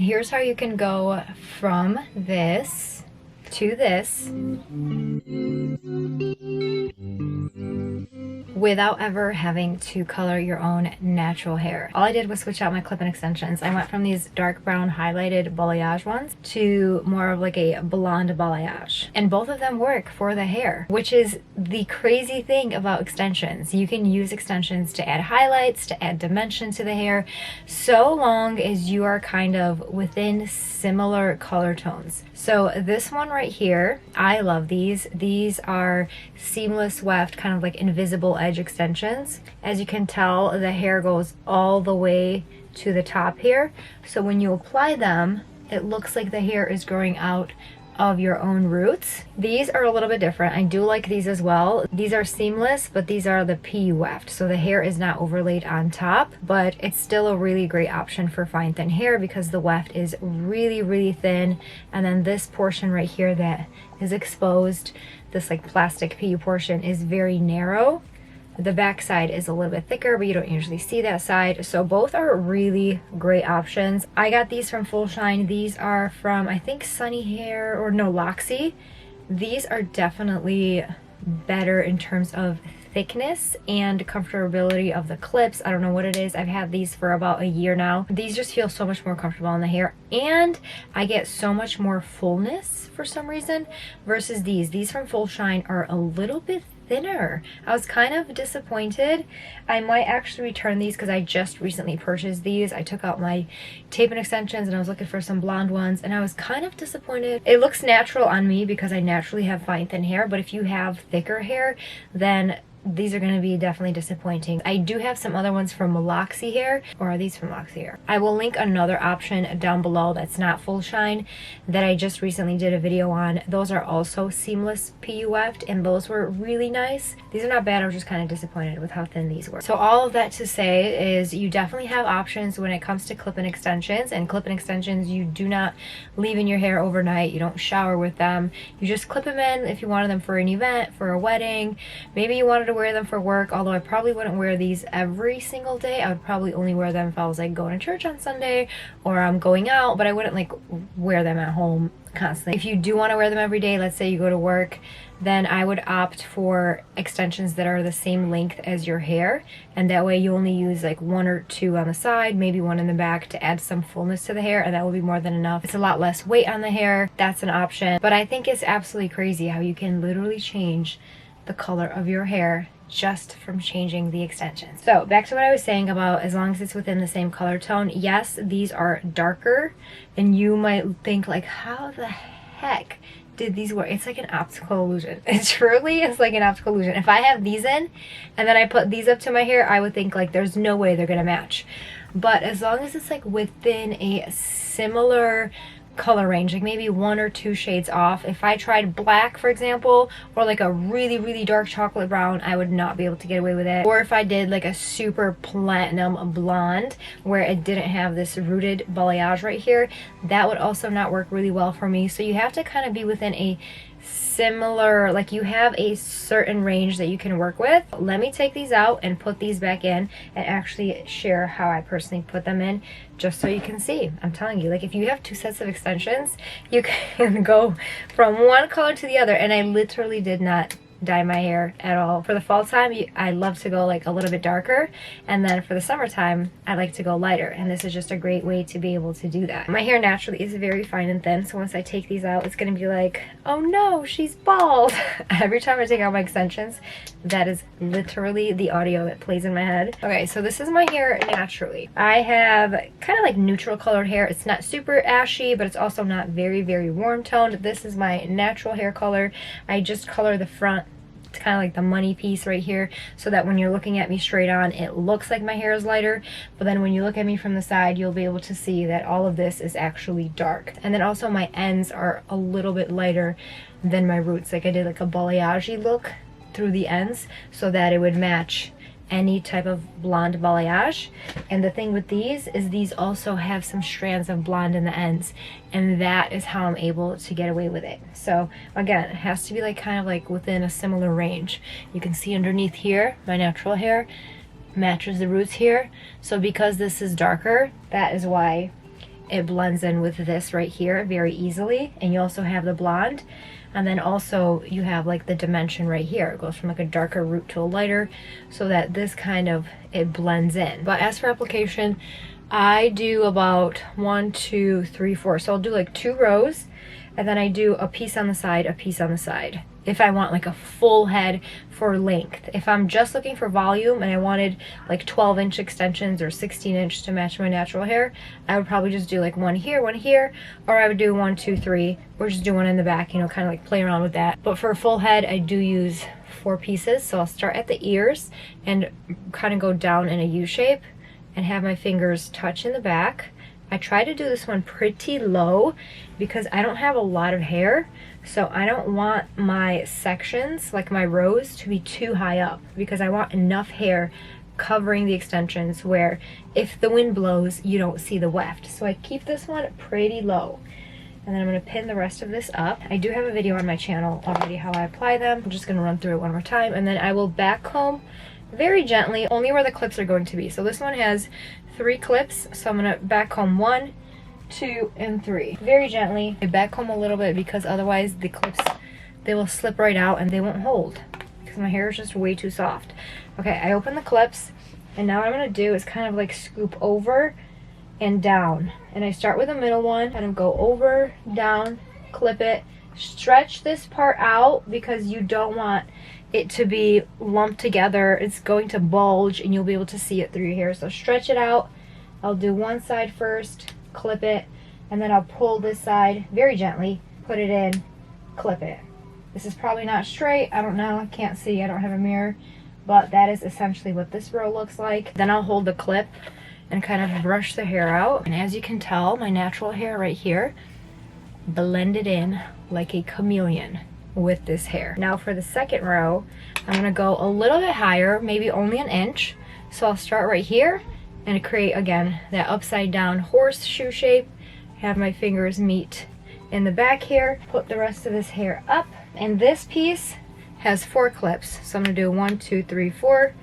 Here's how you can go from this to this without ever having to color your own natural hair. All I did was switch out my clip-in extensions. I went from these dark brown highlighted balayage ones to more of like a blonde balayage. And both of them work for the hair, which is the crazy thing about extensions. You can use extensions to add highlights, to add dimension to the hair, so long as you are kind of within similar color tones. So this one right here, I love these. These are seamless weft, kind of like invisible edge extensions. As you can tell, the hair goes all the way to the top here. So when you apply them, it looks like the hair is growing out of your own roots. These are a little bit different. I do like these as well. These are seamless, but these are the PU weft. So the hair is not overlaid on top, but it's still a really great option for fine thin hair because the weft is really, really thin. And then this portion right here that is exposed, this like plastic PU portion, is very narrow. The back side is a little bit thicker, but you don't usually see that side. So both are really great options. I got these from Full Shine. These are from, I think, Sunny Hair, or no, Loxy. These are definitely better in terms of thickness and comfortability of the clips. I don't know what it is. I've had these for about a year now. These just feel so much more comfortable on the hair, and I get so much more fullness for some reason versus these. These from Full Shine are a little bit thinner. I was kind of disappointed. I might actually return these because I just recently purchased these. I took out my tape and extensions and I was looking for some blonde ones, and I was kind of disappointed. It looks natural on me because I naturally have fine thin hair, but if you have thicker hair, then these are going to be definitely disappointing. I do have some other ones from Loxy Hair, or are these from Loxy Hair? I will link another option down below that's not Full Shine that I just recently did a video on. Those are also seamless PU weft, and those were really nice. These are not bad. I was just kind of disappointed with how thin these were. So all of that to say is you definitely have options when it comes to clip-in extensions, and clip-in extensions you do not leave in your hair overnight. You don't shower with them. You just clip them in if you wanted them for an event, for a wedding. Maybe you wanted to wear them for work, although I probably wouldn't wear these every single day. I would probably only wear them if I was like going to church on Sunday or I'm going out, but I wouldn't like wear them at home constantly. If you do want to wear them every day, let's say you go to work, then I would opt for extensions that are the same length as your hair, and that way you only use like one or two on the side, maybe one in the back, to add some fullness to the hair, and that will be more than enough. It's a lot less weight on the hair. That's an option. But I think it's absolutely crazy how you can literally change the color of your hair just from changing the extensions. So back to what I was saying about as long as it's within the same color tone. Yes, these are darker, and you might think like, how the heck did these work? It's like an optical illusion. It truly is like an optical illusion. If I have these in and then I put these up to my hair, I would think like there's no way they're gonna match. But as long as it's like within a similar color range, like maybe one or two shades off. If I tried black, for example, or like a really, really dark chocolate brown, I would not be able to get away with it. Or if I did like a super platinum blonde where it didn't have this rooted balayage right here, that would also not work really well for me. So you have to kind of be within a similar, like you have a certain range that you can work with. Let me take these out and put these back in and actually share how I personally put them in, just so you can see. I'm telling you, like if you have two sets of extensions, you can go from one color to the other, and I literally did not dye my hair at all. For the fall time, I love to go like a little bit darker, and then for the summertime I like to go lighter, and this is just a great way to be able to do that. My hair naturally is very fine and thin, so once I take these out, it's gonna be like, oh no, she's bald. Every time I take out my extensions, that is literally the audio that plays in my head. Okay, so this is my hair naturally. I have kind of like neutral colored hair. It's not super ashy, but it's also not very, very warm toned. This is my natural hair color. I just color the front. It's kind of like the money piece right here, so that when you're looking at me straight on, it looks like my hair is lighter, but then when you look at me from the side, you'll be able to see that all of this is actually dark. And then also my ends are a little bit lighter than my roots. Like I did like a balayage look through the ends so that it would match any type of blonde balayage. And the thing with these is these also have some strands of blonde in the ends, and that is how I'm able to get away with it. So again, it has to be like kind of like within a similar range. You can see underneath here, my natural hair matches the roots here. So because this is darker, that is why it blends in with this right here very easily. And you also have the blonde, and then also you have like the dimension right here. It goes from like a darker root to a lighter, so that this kind of, it blends in. But as for application, I do about 1, 2, 3, 4. So I'll do like 2 rows, and then I do a piece on the side, a piece on the side, if I want like a full head for length. If I'm just looking for volume and I wanted like 12-inch extensions or 16-inch to match my natural hair, I would probably just do like 1 here, or I would do 1, 2, 3, or just do 1 in the back, you know, kind of like play around with that. But for a full head, I do use 4 pieces. So I'll start at the ears and kind of go down in a U shape and have my fingers touch in the back. I try to do this one pretty low because I don't have a lot of hair, so I don't want my sections, like my rows, to be too high up, because I want enough hair covering the extensions where if the wind blows, you don't see the weft. So I keep this one pretty low. And then I'm going to pin the rest of this up. I do have a video on my channel already how I apply them. I'm just going to run through it one more time, and then I will back comb very gently, only where the clips are going to be. So this one has 3 clips, so I'm going to back comb 1, 2, and 3 very gently. I back comb a little bit because otherwise the clips, they will slip right out and they won't hold because my hair is just way too soft. Okay, I open the clips, and now what I'm going to do is kind of like scoop over and down, and I start with the middle one, kind of go over, down, clip it, stretch this part out because you don't want it to be lumped together. It's going to bulge and you'll be able to see it through your hair. So stretch it out. I'll do one side first, clip it, and then I'll pull this side very gently, put it in, clip it. This is probably not straight, I don't know, I can't see, I don't have a mirror, but that is essentially what this row looks like. Then I'll hold the clip and kind of brush the hair out. And as you can tell, my natural hair right here blended in like a chameleon with this hair. Now for the second row, I'm going to go a little bit higher, maybe only 1 inch. So I'll start right here and create again that upside down horseshoe shape, have my fingers meet in the back here, put the rest of this hair up, and this piece has 4 clips. So I'm going to do 1, 2, 3, 4.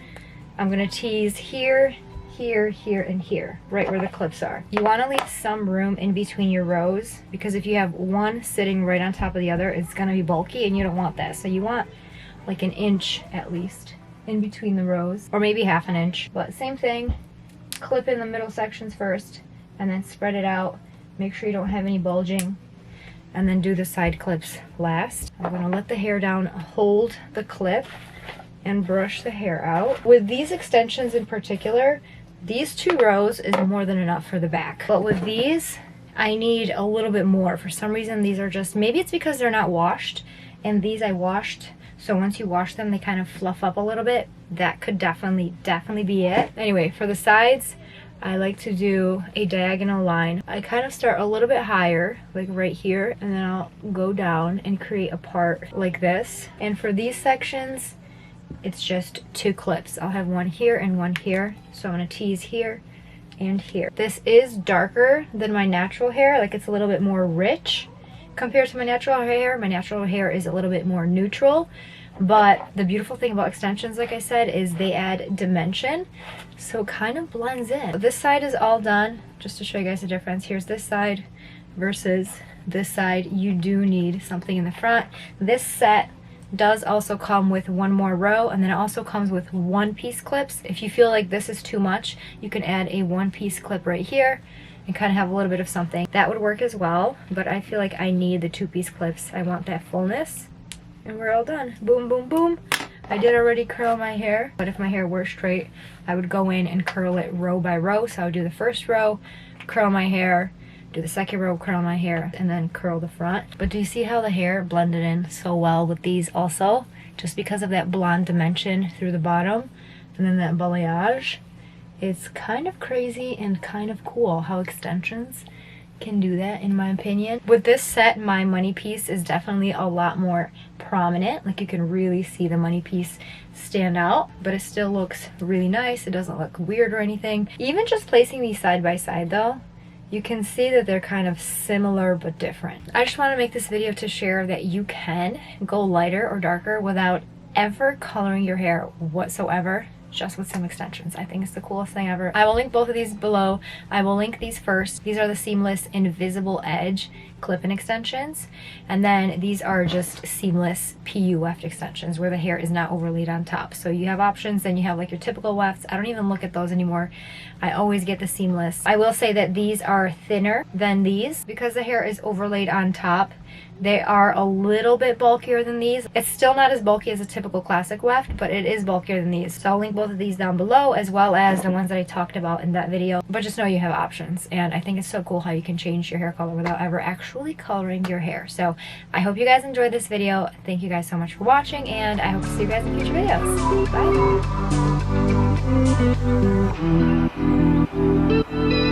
I'm going to tease here, here, here, and here, right where the clips are. You want to leave some room in between your rows, because if you have one sitting right on top of the other, it's going to be bulky and you don't want that. So you want like 1 inch at least in between the rows, or maybe ½ inch. But same thing, clip in the middle sections first and then spread it out. Make sure you don't have any bulging, and then do the side clips last. I'm going to let the hair down, hold the clip, and brush the hair out. With these extensions in particular, these 2 rows is more than enough for the back. But with these, I need a little bit more. For some reason, these are just, maybe it's because they're not washed, and these I washed. So once you wash them, they kind of fluff up a little bit. That could definitely be it. Anyway, for the sides, I like to do a diagonal line. I kind of start a little bit higher, like right here, and then I'll go down and create a part like this. And for these sections, it's just 2 clips. I'll have 1 here and 1 here. So I'm going to tease here and here. This is darker than my natural hair. Like, it's a little bit more rich compared to my natural hair. My natural hair is a little bit more neutral. But the beautiful thing about extensions, like I said, is they add dimension. So it kind of blends in. This side is all done. Just to show you guys the difference. Here's this side versus this side. You do need something in the front. This set does also come with 1 more row, and then it also comes with 1-piece clips. If you feel like this is too much, you can add a 1-piece clip right here and kind of have a little bit of something. That would work as well, but I feel like I need the 2-piece clips. I want that fullness. And we're all done. Boom, boom, boom. I did already curl my hair, but if my hair were straight, I would go in and curl it row by row. So I would do the first row, curl my hair, do the second row, curl my hair, and then curl the front. But do you see how the hair blended in so well with these also? Just because of that blonde dimension through the bottom, and then that balayage. It's kind of crazy and kind of cool how extensions can do that, in my opinion. With this set, my money piece is definitely a lot more prominent. Like, you can really see the money piece stand out, but it still looks really nice. It doesn't look weird or anything. Even just placing these side by side though, you can see that they're kind of similar but different. I just want to make this video to share that you can go lighter or darker without ever coloring your hair whatsoever. just with some extensions. I think it's the coolest thing ever. I will link both of these below. I will link these first. These are the seamless invisible edge clip-in extensions, and then these are just seamless PU weft extensions where the hair is not overlaid on top. So you have options, then you have like your typical wefts. I don't even look at those anymore. I always get the seamless. I will say that these are thinner than these because the hair is overlaid on top. They are a little bit bulkier than these. It's still not as bulky as a typical classic weft, but it is bulkier than these. So I'll link both of these down below, as well as the ones that I talked about in that video. But just know you have options, and I think it's so cool how you can change your hair color without ever actually coloring your hair. So I hope you guys enjoyed this video. Thank you guys so much for watching, and I hope to see you guys in future videos. Bye!